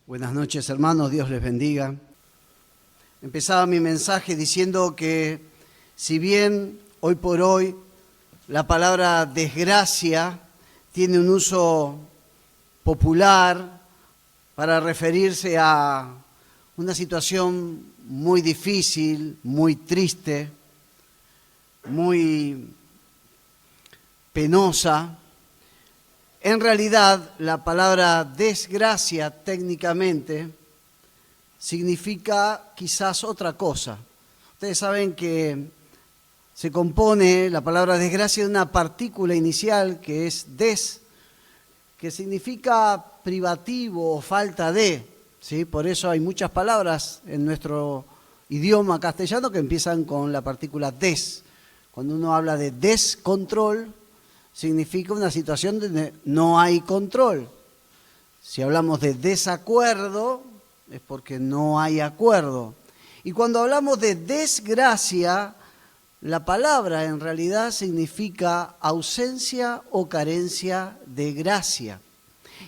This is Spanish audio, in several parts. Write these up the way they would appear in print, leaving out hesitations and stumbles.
Buenas noches, hermanos, Dios les bendiga. Empezaba mi mensaje diciendo que si bien hoy por hoy la palabra desgracia tiene un uso popular para referirse a una situación muy difícil, muy triste, muy penosa, en realidad la palabra desgracia técnicamente significa quizás otra cosa. Ustedes saben que se compone la palabra desgracia de una partícula inicial que es des, que significa privativo o falta de, ¿sí? Por eso hay muchas palabras en nuestro idioma castellano que empiezan con la partícula des. Cuando uno habla de descontrol, significa una situación donde no hay control. Si hablamos de desacuerdo, es porque no hay acuerdo. Y cuando hablamos de desgracia, la palabra en realidad significa ausencia o carencia de gracia.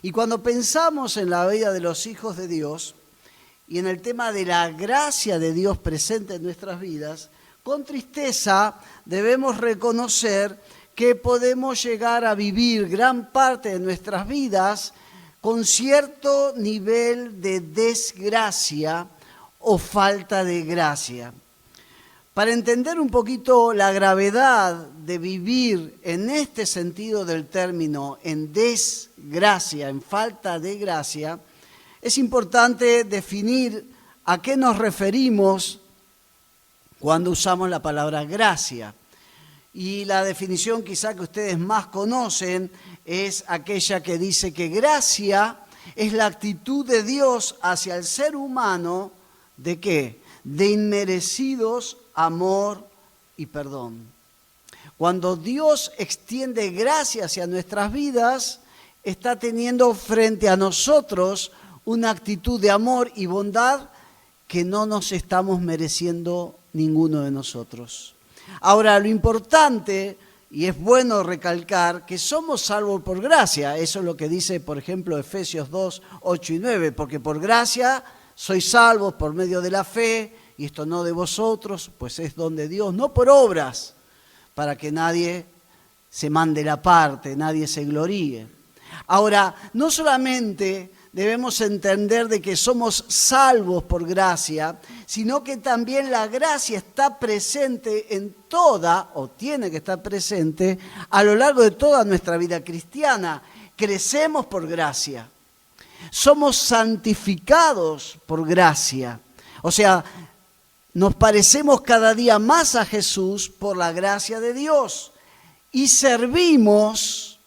Y cuando pensamos en la vida de los hijos de Dios y en el tema de la gracia de Dios presente en nuestras vidas, con tristeza debemos reconocer que podemos llegar a vivir gran parte de nuestras vidas con cierto nivel de desgracia o falta de gracia. Para entender un poquito la gravedad de vivir en este sentido del término, en desgracia, en falta de gracia, es importante definir a qué nos referimos cuando usamos la palabra gracia. Y la definición quizá que ustedes más conocen es aquella que dice que gracia es la actitud de Dios hacia el ser humano, ¿de qué? De inmerecidos amor y perdón. Cuando Dios extiende gracia hacia nuestras vidas, está teniendo frente a nosotros una actitud de amor y bondad que no nos estamos mereciendo ninguno de nosotros. Ahora, lo importante, y es bueno recalcar, que somos salvos por gracia. Eso es lo que dice, por ejemplo, Efesios 2, 8 y 9, porque por gracia sois salvos por medio de la fe, y esto no de vosotros, pues es don de Dios, no por obras, para que nadie se mande la parte, nadie se gloríe. Ahora, no solamente debemos entender de que somos salvos por gracia, sino que también la gracia está presente en toda, o tiene que estar presente, a lo largo de toda nuestra vida cristiana. Crecemos por gracia. Somos santificados por gracia. O sea, nos parecemos cada día más a Jesús por la gracia de Dios. Y servimos,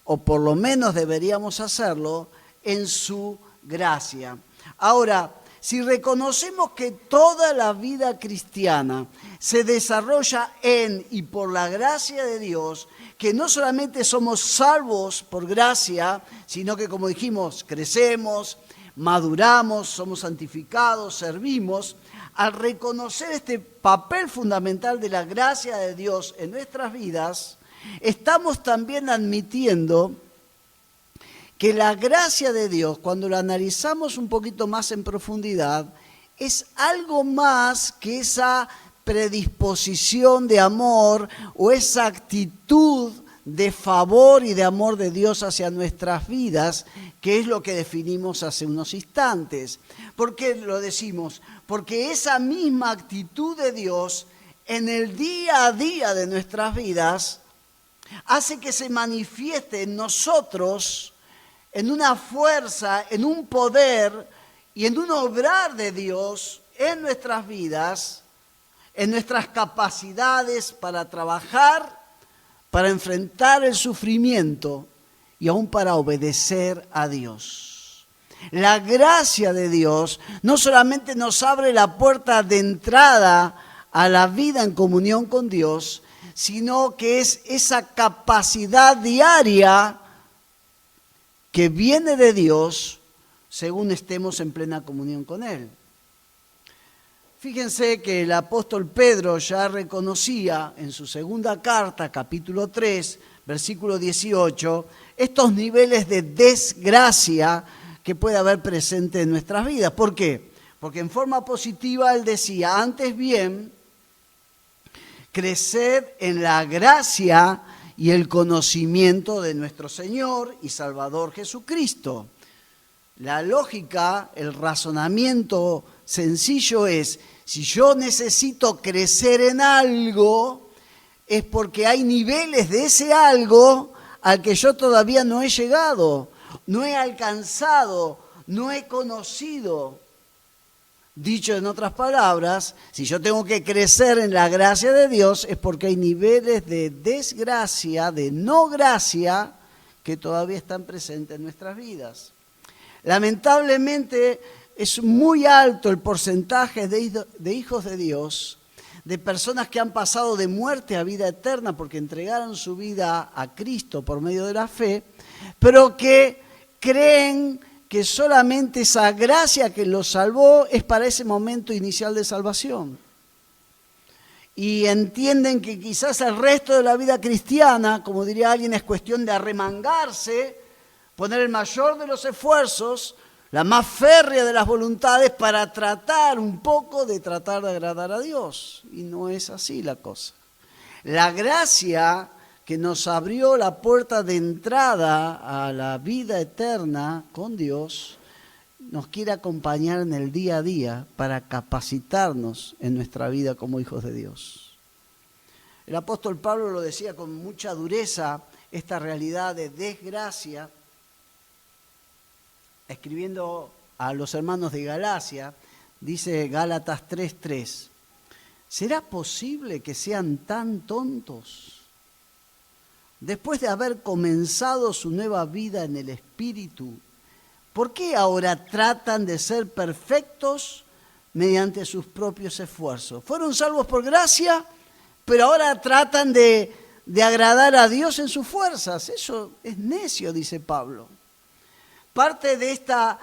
o por lo menos deberíamos hacerlo, en su gracia. Ahora, si reconocemos que toda la vida cristiana se desarrolla en y por la gracia de Dios, que no solamente somos salvos por gracia, sino que, como dijimos, crecemos, maduramos, somos santificados, servimos, al reconocer este papel fundamental de la gracia de Dios en nuestras vidas, estamos también admitiendo que la gracia de Dios, cuando la analizamos un poquito más en profundidad, es algo más que esa predisposición de amor o esa actitud de favor y de amor de Dios hacia nuestras vidas, que es lo que definimos hace unos instantes. ¿Por qué lo decimos? Porque esa misma actitud de Dios en el día a día de nuestras vidas hace que se manifieste en nosotros en una fuerza, en un poder y en un obrar de Dios en nuestras vidas, en nuestras capacidades para trabajar, para enfrentar el sufrimiento y aún para obedecer a Dios. La gracia de Dios no solamente nos abre la puerta de entrada a la vida en comunión con Dios, sino que es esa capacidad diaria que viene de Dios según estemos en plena comunión con Él. Fíjense que el apóstol Pedro ya reconocía en su segunda carta, capítulo 3, versículo 18, estos niveles de desgracia que puede haber presente en nuestras vidas. ¿Por qué? Porque en forma positiva él decía, antes bien, crecer en la gracia y el conocimiento de nuestro Señor y Salvador Jesucristo. La lógica, el razonamiento sencillo es, si yo necesito crecer en algo, es porque hay niveles de ese algo al que yo todavía no he llegado, no he alcanzado, no he conocido. Dicho en otras palabras, si yo tengo que crecer en la gracia de Dios es porque hay niveles de desgracia, de no gracia, que todavía están presentes en nuestras vidas. Lamentablemente es muy alto el porcentaje de hijos de Dios, de personas que han pasado de muerte a vida eterna porque entregaron su vida a Cristo por medio de la fe, pero que creen que solamente esa gracia que los salvó es para ese momento inicial de salvación. Y entienden que quizás el resto de la vida cristiana, como diría alguien, es cuestión de arremangarse, poner el mayor de los esfuerzos, la más férrea de las voluntades para tratar de agradar a Dios. Y no es así la cosa. La gracia que nos abrió la puerta de entrada a la vida eterna con Dios, nos quiere acompañar en el día a día para capacitarnos en nuestra vida como hijos de Dios. El apóstol Pablo lo decía con mucha dureza, esta realidad de desgracia, escribiendo a los hermanos de Galacia, dice Gálatas 3:3, ¿será posible que sean tan tontos? Después de haber comenzado su nueva vida en el Espíritu, ¿por qué ahora tratan de ser perfectos mediante sus propios esfuerzos? Fueron salvos por gracia, pero ahora tratan de agradar a Dios en sus fuerzas. Eso es necio, dice Pablo. Parte de esta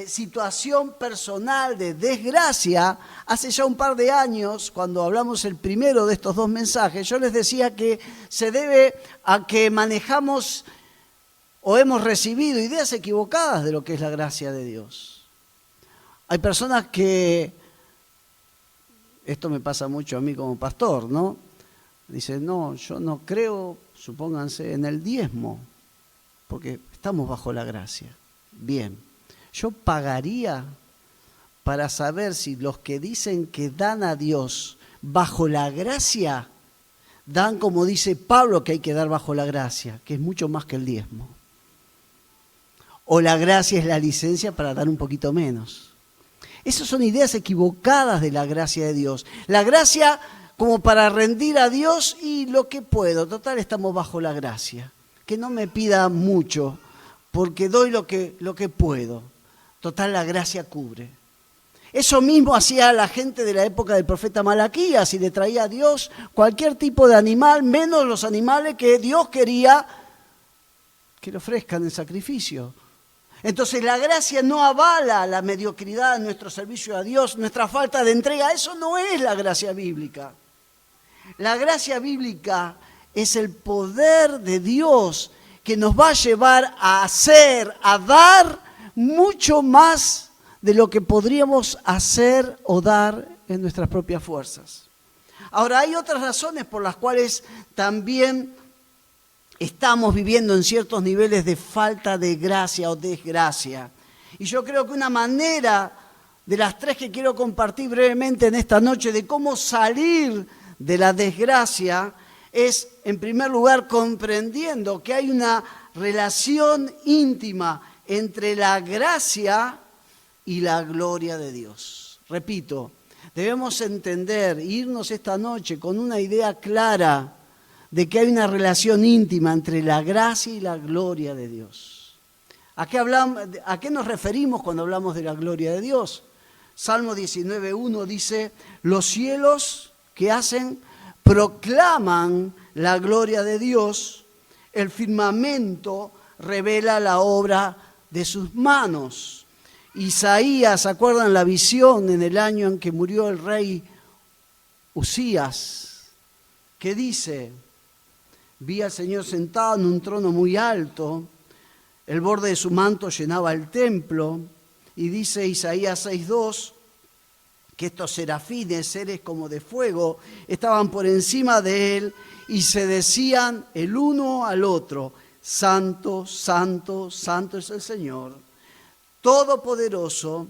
situación personal de desgracia, hace ya un par de años, cuando hablamos el primero de estos dos mensajes, yo les decía que se debe a que manejamos o hemos recibido ideas equivocadas de lo que es la gracia de Dios. Hay personas que, esto me pasa mucho a mí como pastor, ¿no? Dicen, no, yo no creo, supónganse, en el diezmo, porque estamos bajo la gracia. Bien, yo pagaría para saber si los que dicen que dan a Dios bajo la gracia, dan como dice Pablo que hay que dar bajo la gracia, que es mucho más que el diezmo. O la gracia es la licencia para dar un poquito menos. Esas son ideas equivocadas de la gracia de Dios. La gracia como para rendir a Dios y lo que puedo. Total, estamos bajo la gracia. Que no me pida mucho, porque doy lo que puedo. Total, la gracia cubre. Eso mismo hacía la gente de la época del profeta Malaquías y le traía a Dios cualquier tipo de animal, menos los animales que Dios quería que le ofrezcan en sacrificio. Entonces la gracia no avala la mediocridad de nuestro servicio a Dios, nuestra falta de entrega. Eso no es la gracia bíblica. La gracia bíblica es el poder de Dios que nos va a llevar a hacer, a dar mucho más de lo que podríamos hacer o dar en nuestras propias fuerzas. Ahora, hay otras razones por las cuales también estamos viviendo en ciertos niveles de falta de gracia o desgracia. Y yo creo que una manera de las tres que quiero compartir brevemente en esta noche de cómo salir de la desgracia es, en primer lugar, comprendiendo que hay una relación íntima entre la gracia y la gloria de Dios. Repito, debemos entender, irnos esta noche con una idea clara de que hay una relación íntima entre la gracia y la gloria de Dios. ¿A qué nos referimos cuando hablamos de la gloria de Dios? Salmo 19:1 dice, los cielos, ¿qué hacen? Proclaman la gloria de Dios, el firmamento revela la obra de sus manos. Isaías, ¿se acuerdan la visión en el año en que murió el rey Usías? ¿Qué dice? Vi al Señor sentado en un trono muy alto, el borde de su manto llenaba el templo, y dice Isaías 6:2 que estos serafines, seres como de fuego, estaban por encima de él y se decían el uno al otro: Santo, santo, santo es el Señor, todopoderoso,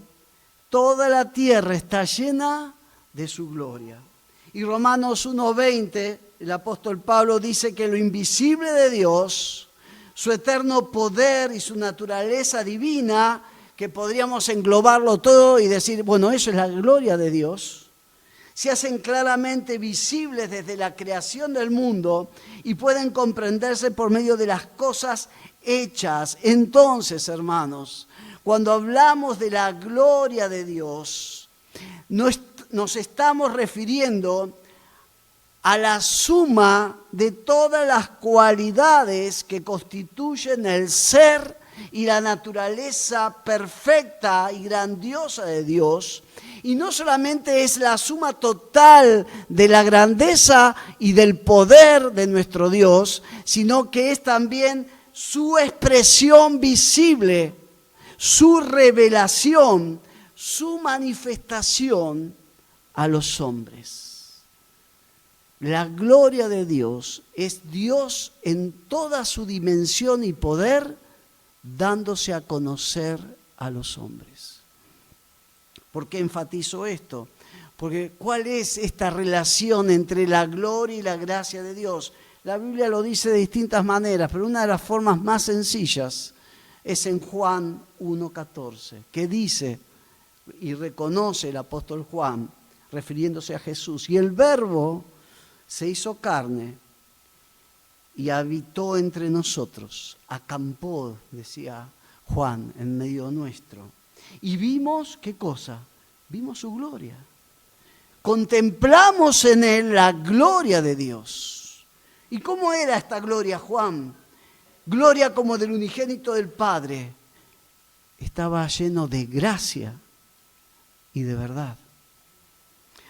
toda la tierra está llena de su gloria. Y Romanos 1:20, el apóstol Pablo dice que lo invisible de Dios, su eterno poder y su naturaleza divina, que podríamos englobarlo todo y decir, bueno, eso es la gloria de Dios, se hacen claramente visibles desde la creación del mundo y pueden comprenderse por medio de las cosas hechas. Entonces, hermanos, cuando hablamos de la gloria de Dios, nos estamos refiriendo a la suma de todas las cualidades que constituyen el ser y la naturaleza perfecta y grandiosa de Dios. Y no solamente es la suma total de la grandeza y del poder de nuestro Dios, sino que es también su expresión visible, su revelación, su manifestación a los hombres. La gloria de Dios es Dios en toda su dimensión y poder, dándose a conocer a los hombres. ¿Por qué enfatizo esto? Porque ¿cuál es esta relación entre la gloria y la gracia de Dios? La Biblia lo dice de distintas maneras, pero una de las formas más sencillas es en Juan 1:14, que dice y reconoce el apóstol Juan, refiriéndose a Jesús: y el Verbo se hizo carne y habitó entre nosotros, acampó, decía Juan, en medio nuestro. Y vimos, ¿qué cosa? Vimos su gloria. Contemplamos en él la gloria de Dios. ¿Y cómo era esta gloria, Juan? Gloria como del unigénito del Padre. Estaba lleno de gracia y de verdad.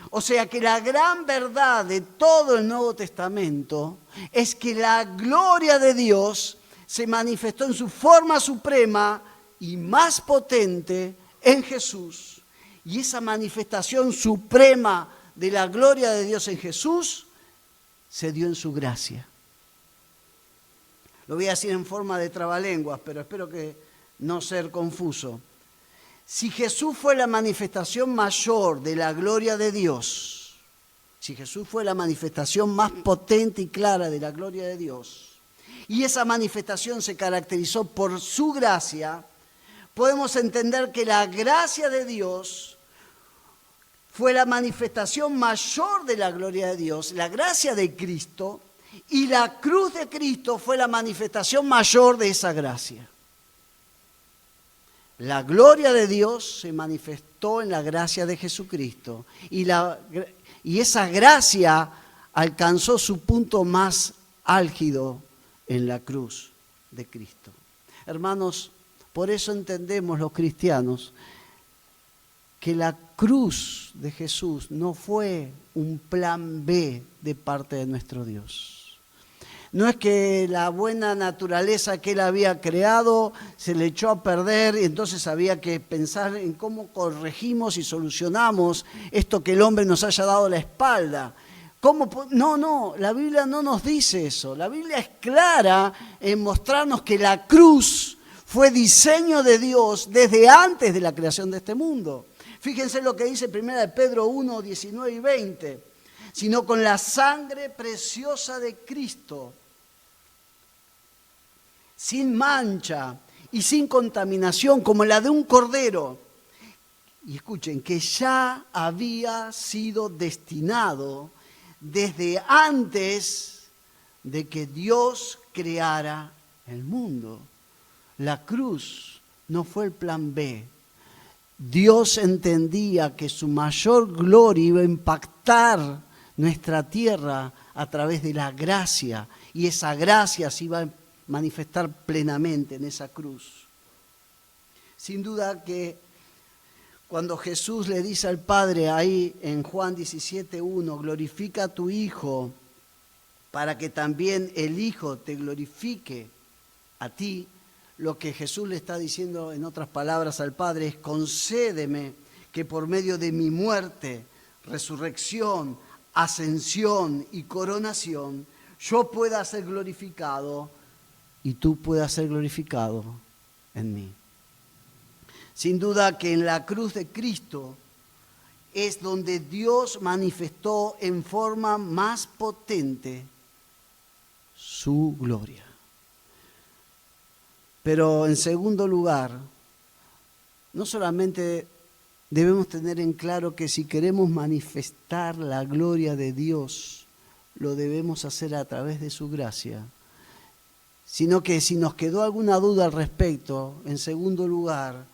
O sea que la gran verdad de todo el Nuevo Testamento es que la gloria de Dios se manifestó en su forma suprema y más potente en Jesús. Y esa manifestación suprema de la gloria de Dios en Jesús se dio en su gracia. Lo voy a decir en forma de trabalenguas, pero espero que no ser confuso. Si Jesús fue la manifestación mayor de la gloria de Dios, si Jesús fue la manifestación más potente y clara de la gloria de Dios, y esa manifestación se caracterizó por su gracia, podemos entender que la gracia de Dios fue la manifestación mayor de la gloria de Dios, la gracia de Cristo, y la cruz de Cristo fue la manifestación mayor de esa gracia. La gloria de Dios se manifestó en la gracia de Jesucristo y esa gracia alcanzó su punto más álgido en la cruz de Cristo. Hermanos, por eso entendemos los cristianos que la cruz de Jesús no fue un plan B de parte de nuestro Dios. No es que la buena naturaleza que él había creado se le echó a perder y entonces había que pensar en cómo corregimos y solucionamos esto que el hombre nos haya dado la espalda. No, la Biblia no nos dice eso. La Biblia es clara en mostrarnos que la cruz fue diseño de Dios desde antes de la creación de este mundo. Fíjense lo que dice 1 Pedro 1, 19 y 20. Sino con la sangre preciosa de Cristo, sin mancha y sin contaminación, como la de un cordero. Y escuchen, que ya había sido destinado desde antes de que Dios creara el mundo. La cruz no fue el plan B. Dios entendía que su mayor gloria iba a impactar nuestra tierra a través de la gracia, y esa gracia se iba a manifestar plenamente en esa cruz. Sin duda que cuando Jesús le dice al Padre ahí en Juan 17:1, glorifica a tu Hijo para que también el Hijo te glorifique a ti, lo que Jesús le está diciendo en otras palabras al Padre es: concédeme que por medio de mi muerte, resurrección, ascensión y coronación, yo pueda ser glorificado y tú puedas ser glorificado en mí. Sin duda que en la cruz de Cristo es donde Dios manifestó en forma más potente su gloria. Pero en segundo lugar, no solamente debemos tener en claro que si queremos manifestar la gloria de Dios, lo debemos hacer a través de su gracia, sino que si nos quedó alguna duda al respecto, en segundo lugar,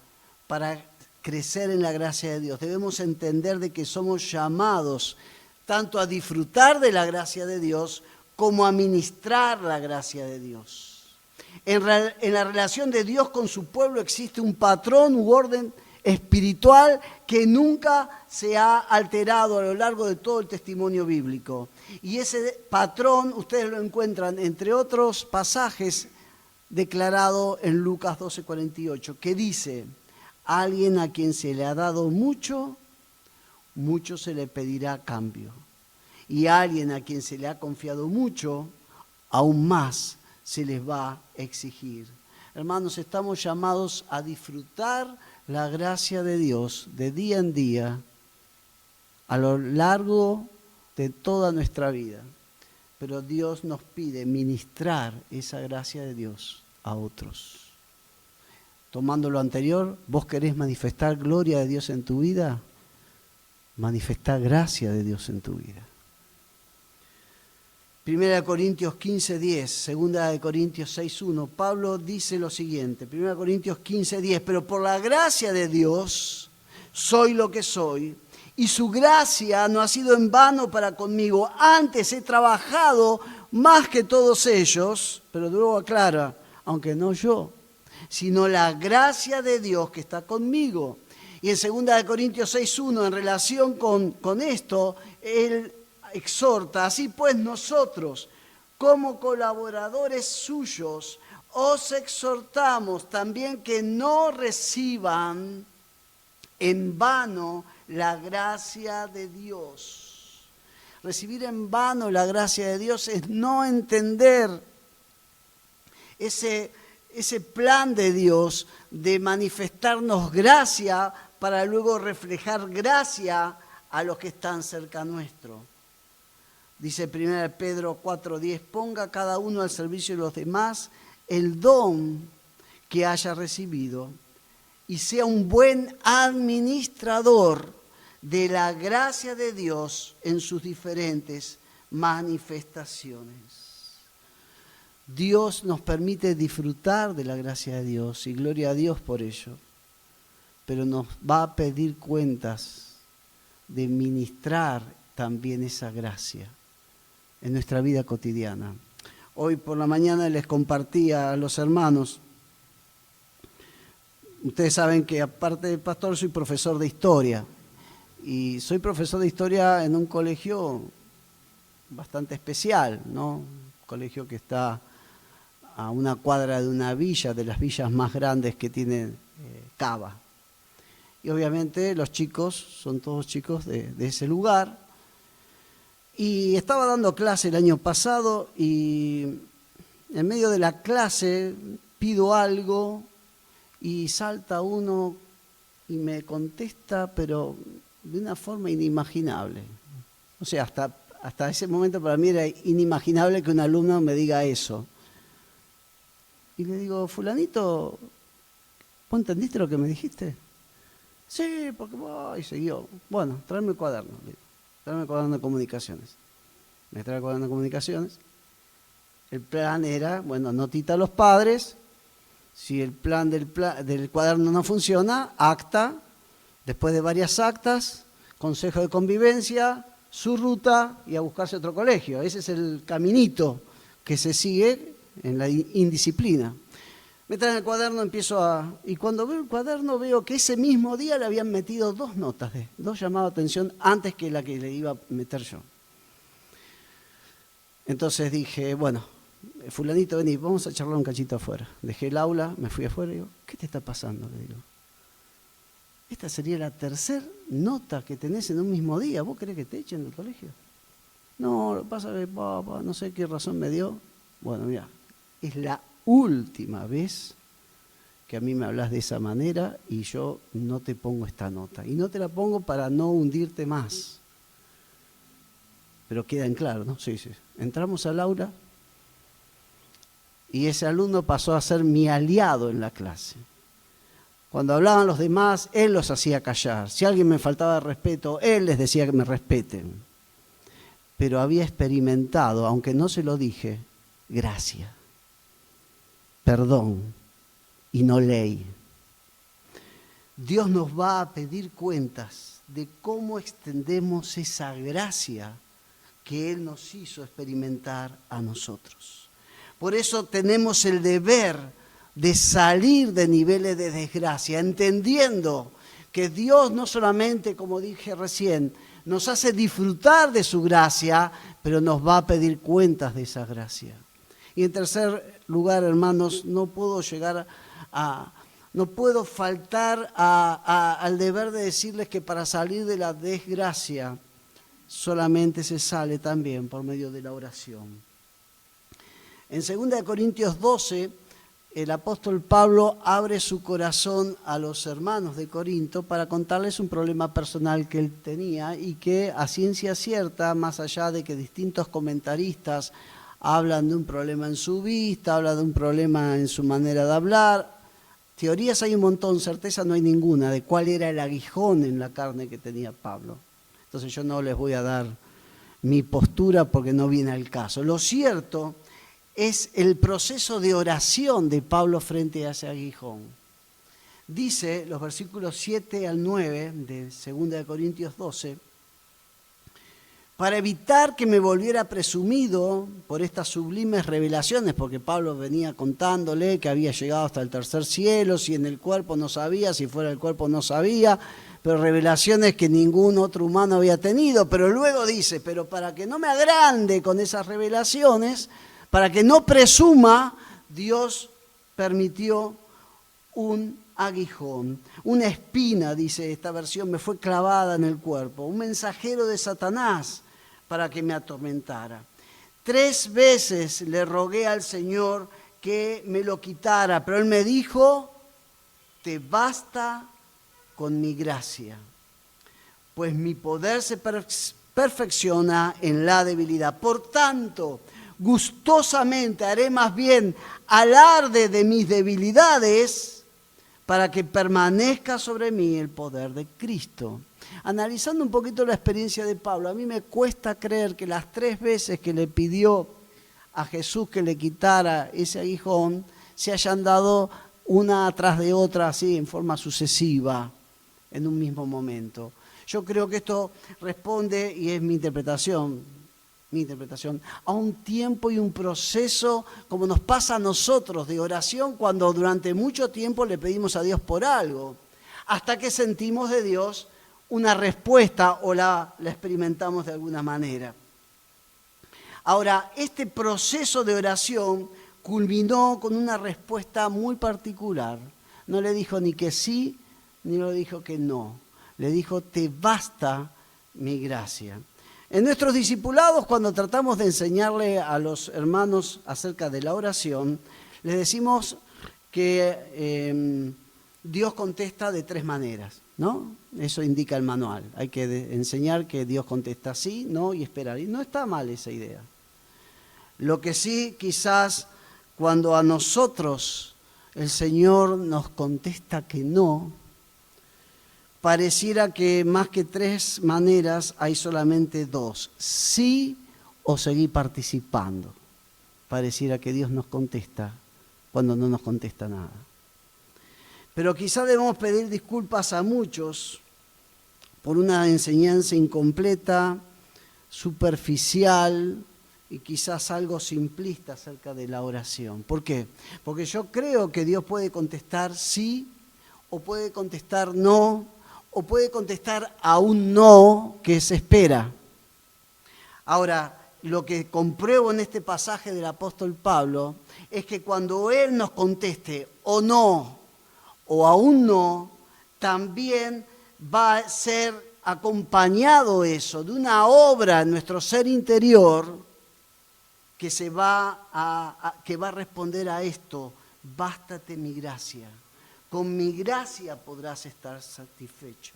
para crecer en la gracia de Dios, debemos entender de que somos llamados tanto a disfrutar de la gracia de Dios como a ministrar la gracia de Dios. En la relación de Dios con su pueblo existe un patrón u orden espiritual que nunca se ha alterado a lo largo de todo el testimonio bíblico. Y ese patrón ustedes lo encuentran, entre otros pasajes, declarado en Lucas 12:48, que dice: alguien a quien se le ha dado mucho, mucho se le pedirá a cambio. Y a alguien a quien se le ha confiado mucho, aún más se les va a exigir. Hermanos, estamos llamados a disfrutar la gracia de Dios de día en día a lo largo de toda nuestra vida. Pero Dios nos pide ministrar esa gracia de Dios a otros. Tomando lo anterior, ¿vos querés manifestar gloria de Dios en tu vida? Manifestar gracia de Dios en tu vida. 1 Corintios 15:10, 2 Corintios 6:1, Pablo dice lo siguiente, 1 Corintios 15:10, pero por la gracia de Dios soy lo que soy, y su gracia no ha sido en vano para conmigo, antes he trabajado más que todos ellos, pero luego aclara, aunque no yo, sino la gracia de Dios que está conmigo. Y en 2 Corintios 6:1, en relación con esto, él exhorta: así pues nosotros, como colaboradores suyos, os exhortamos también que no reciban en vano la gracia de Dios. Recibir en vano la gracia de Dios es no entender ese plan de Dios de manifestarnos gracia para luego reflejar gracia a los que están cerca nuestro. Dice 1 Pedro 4:10, ponga cada uno al servicio de los demás el don que haya recibido y sea un buen administrador de la gracia de Dios en sus diferentes manifestaciones. Dios nos permite disfrutar de la gracia de Dios y gloria a Dios por ello, pero nos va a pedir cuentas de ministrar también esa gracia en nuestra vida cotidiana. Hoy por la mañana les compartía a los hermanos, ustedes saben que aparte de pastor soy profesor de historia, y soy profesor de historia en un colegio bastante especial, ¿no? Un colegio que está a una cuadra de una villa, de las villas más grandes que tiene Cava. Y obviamente los chicos son todos chicos de ese lugar. Y estaba dando clase el año pasado y en medio de la clase pido algo y salta uno y me contesta, pero de una forma inimaginable. O sea, hasta ese momento para mí era inimaginable que un alumno me diga eso. Y le digo: fulanito, ¿vos entendiste lo que me dijiste? Sí, porque y siguió. Bueno, tráeme el cuaderno. Tráeme el cuaderno de comunicaciones. Me trae el cuaderno de comunicaciones. El plan era, bueno, notita a los padres. Si el plan del cuaderno no funciona, acta. Después de varias actas, consejo de convivencia, su ruta y a buscarse otro colegio. Ese es el caminito que se sigue en la indisciplina. Me traen el cuaderno, y cuando veo el cuaderno veo que ese mismo día le habían metido dos llamados de atención antes que la que le iba a meter yo. Entonces dije, bueno, fulanito, vení, vamos a charlar un cachito afuera. Dejé el aula, me fui afuera y digo, ¿qué te está pasando? Le digo, esta sería la tercera nota que tenés en un mismo día. ¿Vos querés que te echen del colegio? No, lo que pasa es que papá, no sé qué razón me dio. Bueno, mira, es la última vez que a mí me hablas de esa manera y yo no te pongo esta nota. Y no te la pongo para no hundirte más. Pero queda en claro, ¿no? Sí, sí. Entramos al aula y ese alumno pasó a ser mi aliado en la clase. Cuando hablaban los demás, él los hacía callar. Si alguien me faltaba respeto, él les decía que me respeten. Pero había experimentado, aunque no se lo dije, gracia, perdón y no ley. Dios nos va a pedir cuentas de cómo extendemos esa gracia que Él nos hizo experimentar a nosotros. Por eso tenemos el deber de salir de niveles de desgracia, entendiendo que Dios no solamente, como dije recién, nos hace disfrutar de su gracia, pero nos va a pedir cuentas de esa gracia. Y en tercer lugar, hermanos, no puedo faltar al deber de decirles que para salir de la desgracia solamente se sale también por medio de la oración. En 2 Corintios 12, el apóstol Pablo abre su corazón a los hermanos de Corinto para contarles un problema personal que él tenía y que a ciencia cierta, más allá de que distintos comentaristas hablan de un problema en su vista, hablan de un problema en su manera de hablar, teorías hay un montón, certeza no hay ninguna de cuál era el aguijón en la carne que tenía Pablo. Entonces yo no les voy a dar mi postura porque no viene al caso. Lo cierto es el proceso de oración de Pablo frente a ese aguijón. Dice los versículos 7 al 9 de 2 Corintios 12, para evitar que me volviera presumido por estas sublimes revelaciones, porque Pablo venía contándole que había llegado hasta el tercer cielo, si en el cuerpo no sabía, si fuera el cuerpo no sabía, pero revelaciones que ningún otro humano había tenido. Pero luego dice, pero para que no me agrande con esas revelaciones, para que no presuma, Dios permitió un aguijón, una espina, dice esta versión, me fue clavada en el cuerpo, un mensajero de Satanás para que me atormentara. 3 veces le rogué al Señor que me lo quitara, pero Él me dijo, te basta con mi gracia, pues mi poder se perfecciona en la debilidad. Por tanto, gustosamente haré más bien alarde de mis debilidades para que permanezca sobre mí el poder de Cristo. Analizando un poquito la experiencia de Pablo, a mí me cuesta creer que las 3 veces que le pidió a Jesús que le quitara ese aguijón se hayan dado una tras de otra así en forma sucesiva en un mismo momento. Yo creo que esto responde, y es mi interpretación, a un tiempo y un proceso como nos pasa a nosotros de oración cuando durante mucho tiempo le pedimos a Dios por algo, hasta que sentimos de Dios una respuesta o la experimentamos de alguna manera. Ahora, este proceso de oración culminó con una respuesta muy particular. No le dijo ni que sí, ni le dijo que no. Le dijo, te basta mi gracia. En nuestros discipulados, cuando tratamos de enseñarle a los hermanos acerca de la oración, les decimos que Dios contesta de 3 maneras, ¿no? Eso indica el manual. Hay que enseñar que Dios contesta sí, no y esperar. Y no está mal esa idea. Lo que sí, quizás, cuando a nosotros el Señor nos contesta que no, pareciera que más que 3 maneras hay solamente 2, sí o seguir participando. Pareciera que Dios nos contesta cuando no nos contesta nada. Pero quizá debemos pedir disculpas a muchos por una enseñanza incompleta, superficial y quizás algo simplista acerca de la oración. ¿Por qué? Porque yo creo que Dios puede contestar sí o puede contestar no, o puede contestar a un no que se espera. Ahora, y lo que compruebo en este pasaje del apóstol Pablo, es que cuando él nos conteste o no, o aún no, también va a ser acompañado eso de una obra en nuestro ser interior que va a responder a esto: bástate mi gracia. Con mi gracia podrás estar satisfecho.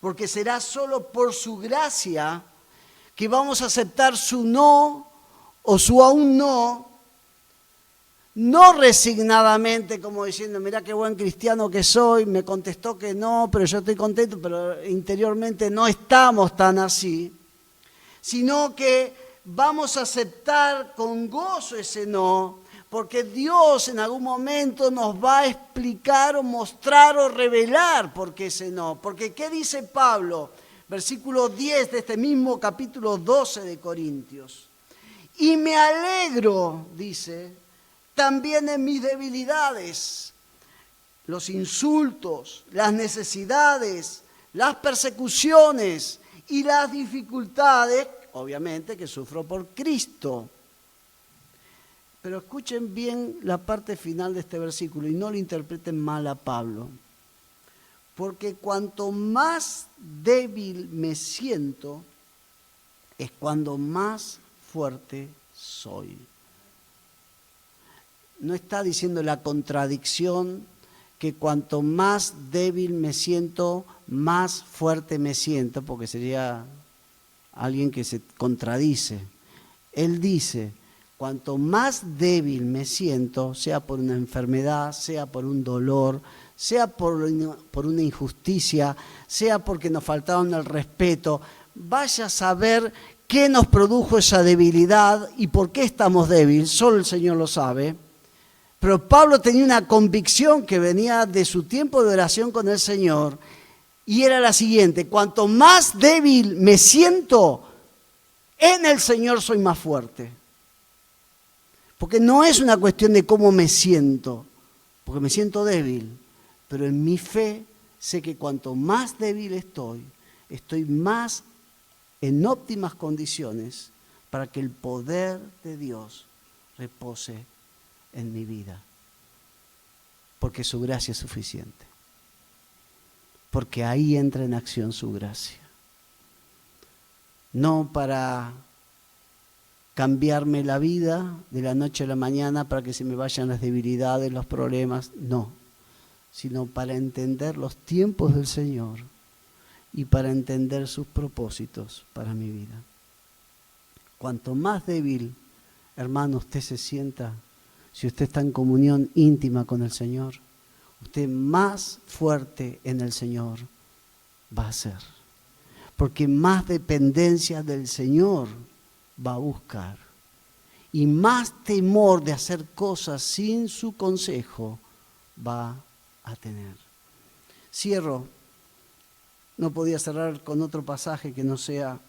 Porque será solo por su gracia que vamos a aceptar su no o su aún no resignadamente, como diciendo, mirá qué buen cristiano que soy, me contestó que no, pero yo estoy contento, pero interiormente no estamos tan así, sino que vamos a aceptar con gozo ese no, porque Dios en algún momento nos va a explicar o mostrar o revelar por qué ese no. Porque ¿qué dice Pablo? Versículo 10 de este mismo capítulo 12 de Corintios. Y me alegro, dice, también en mis debilidades, los insultos, las necesidades, las persecuciones y las dificultades, obviamente, que sufro por Cristo. Pero escuchen bien la parte final de este versículo y no lo interpreten mal a Pablo. Porque cuanto más débil me siento, es cuando más fuerte soy. No está diciendo la contradicción que cuanto más débil me siento, más fuerte me siento, porque sería alguien que se contradice. Él dice: cuanto más débil me siento, sea por una enfermedad, sea por un dolor, sea por una injusticia, sea porque nos faltaron el respeto, vaya a saber qué nos produjo esa debilidad y por qué estamos débiles, solo el Señor lo sabe. Pero Pablo tenía una convicción que venía de su tiempo de oración con el Señor y era la siguiente: cuanto más débil me siento, en el Señor soy más fuerte. Porque no es una cuestión de cómo me siento, porque me siento débil, pero en mi fe sé que cuanto más débil estoy más en óptimas condiciones para que el poder de Dios repose en mi vida. Porque su gracia es suficiente. Porque ahí entra en acción su gracia. No para cambiarme la vida de la noche a la mañana para que se me vayan las debilidades, los problemas, no, sino para entender los tiempos del Señor y para entender sus propósitos para mi vida. Cuanto más débil, hermano, usted se sienta, si usted está en comunión íntima con el Señor, usted más fuerte en el Señor va a ser, porque más dependencia del Señor va a buscar y más temor de hacer cosas sin su consejo va a tener. Cierro, no podía cerrar con otro pasaje que no sea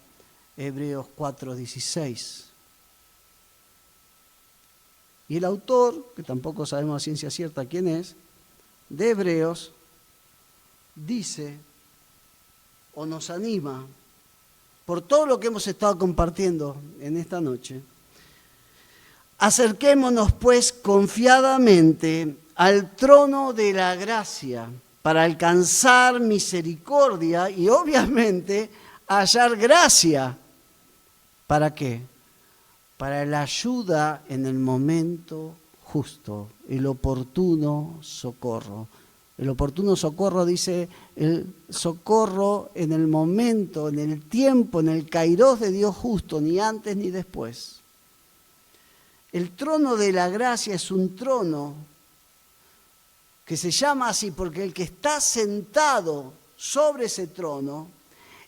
Hebreos 4:16. Y el autor, que tampoco sabemos a ciencia cierta quién es, de Hebreos, dice o nos anima, por todo lo que hemos estado compartiendo en esta noche: acerquémonos pues confiadamente al trono de la gracia para alcanzar misericordia y obviamente hallar gracia. ¿Para qué? Para la ayuda en el momento justo, el oportuno socorro. El oportuno socorro dice el socorro en el momento, en el tiempo, en el kairos de Dios justo, ni antes ni después. El trono de la gracia es un trono que se llama así porque el que está sentado sobre ese trono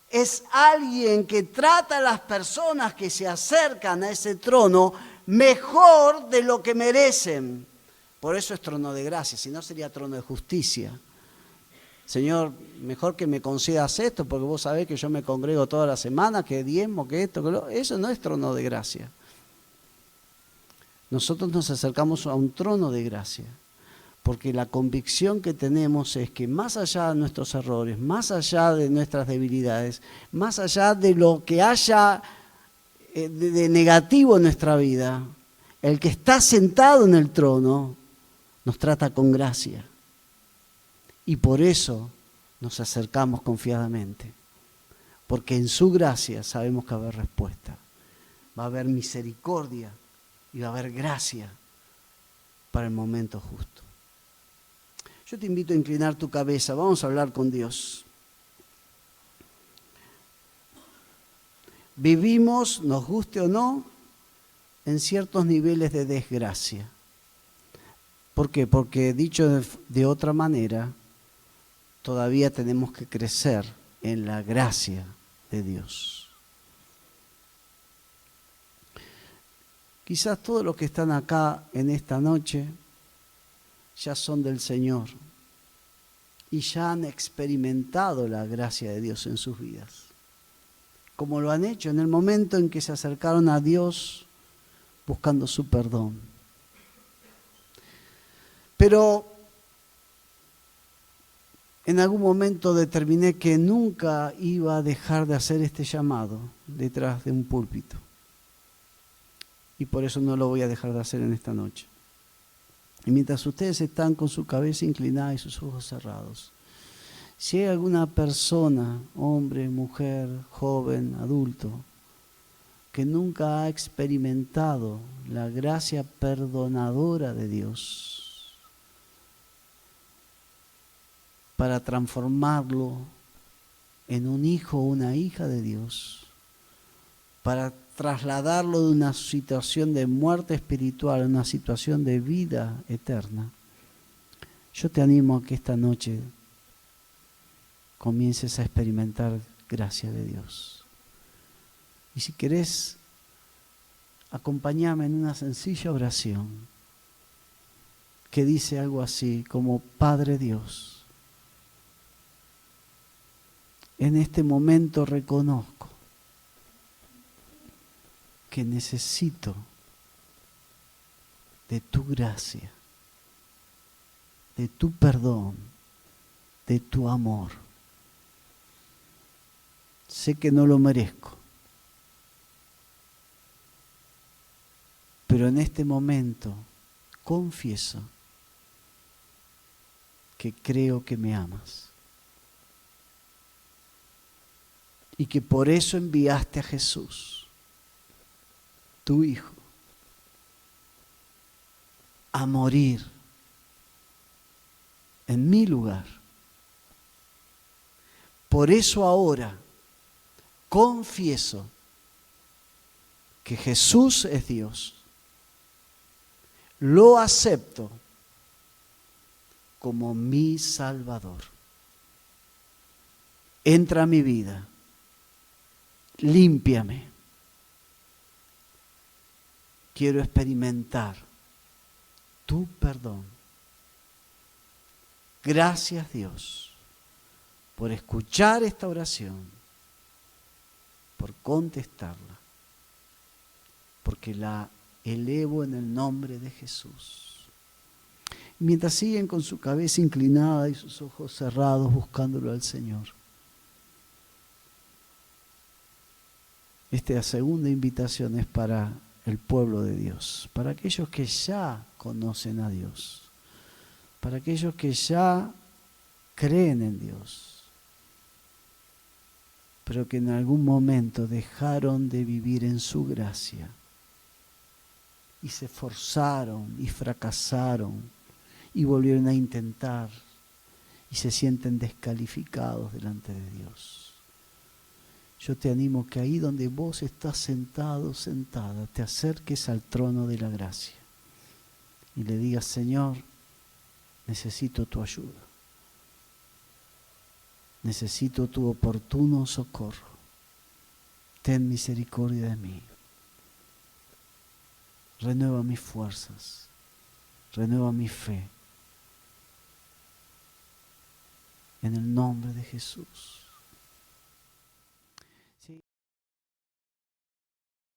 es alguien que trata a las personas que se acercan a ese trono mejor de lo que merecen. Por eso es trono de gracia, si no sería trono de justicia. Señor, mejor que me concedas esto, porque vos sabés que yo me congrego toda la semana, que diezmo, que esto, que lo... Eso no es trono de gracia. Nosotros nos acercamos a un trono de gracia, porque la convicción que tenemos es que más allá de nuestros errores, más allá de nuestras debilidades, más allá de lo que haya de negativo en nuestra vida, el que está sentado en el trono nos trata con gracia. Y por eso nos acercamos confiadamente. Porque en su gracia sabemos que va a haber respuesta. Va a haber misericordia y va a haber gracia para el momento justo. Yo te invito a inclinar tu cabeza. Vamos a hablar con Dios. Vivimos, nos guste o no, en ciertos niveles de desgracia. ¿Por qué? Porque dicho de otra manera, todavía tenemos que crecer en la gracia de Dios. Quizás todos los que están acá en esta noche ya son del Señor y ya han experimentado la gracia de Dios en sus vidas, como lo han hecho en el momento en que se acercaron a Dios buscando su perdón. Pero en algún momento determiné que nunca iba a dejar de hacer este llamado detrás de un púlpito. Y por eso no lo voy a dejar de hacer en esta noche. Y mientras ustedes están con su cabeza inclinada y sus ojos cerrados, si hay alguna persona, hombre, mujer, joven, adulto, que nunca ha experimentado la gracia perdonadora de Dios para transformarlo en un hijo o una hija de Dios, para trasladarlo de una situación de muerte espiritual a una situación de vida eterna, yo te animo a que esta noche comiences a experimentar gracia de Dios. Y si querés, acompáñame en una sencilla oración que dice algo así como: Padre Dios, en este momento reconozco que necesito de tu gracia, de tu perdón, de tu amor. Sé que no lo merezco, pero en este momento confieso que creo que me amas y que por eso enviaste a Jesús, tu Hijo, a morir en mi lugar. Por eso ahora confieso que Jesús es Dios. Lo acepto como mi Salvador. Entra a mi vida, límpiame. Quiero experimentar tu perdón. Gracias, Dios, por escuchar esta oración, por contestarla, porque la elevo en el nombre de Jesús. Mientras siguen con su cabeza inclinada y sus ojos cerrados buscándolo al Señor, esta segunda invitación es para el pueblo de Dios, para aquellos que ya conocen a Dios, para aquellos que ya creen en Dios, pero que en algún momento dejaron de vivir en su gracia y se esforzaron y fracasaron y volvieron a intentar y se sienten descalificados delante de Dios. Yo te animo que ahí donde vos estás sentado, sentada, te acerques al trono de la gracia y le digas: Señor, necesito tu ayuda. Necesito tu oportuno socorro. Ten misericordia de mí. Renueva mis fuerzas. Renueva mi fe. En el nombre de Jesús.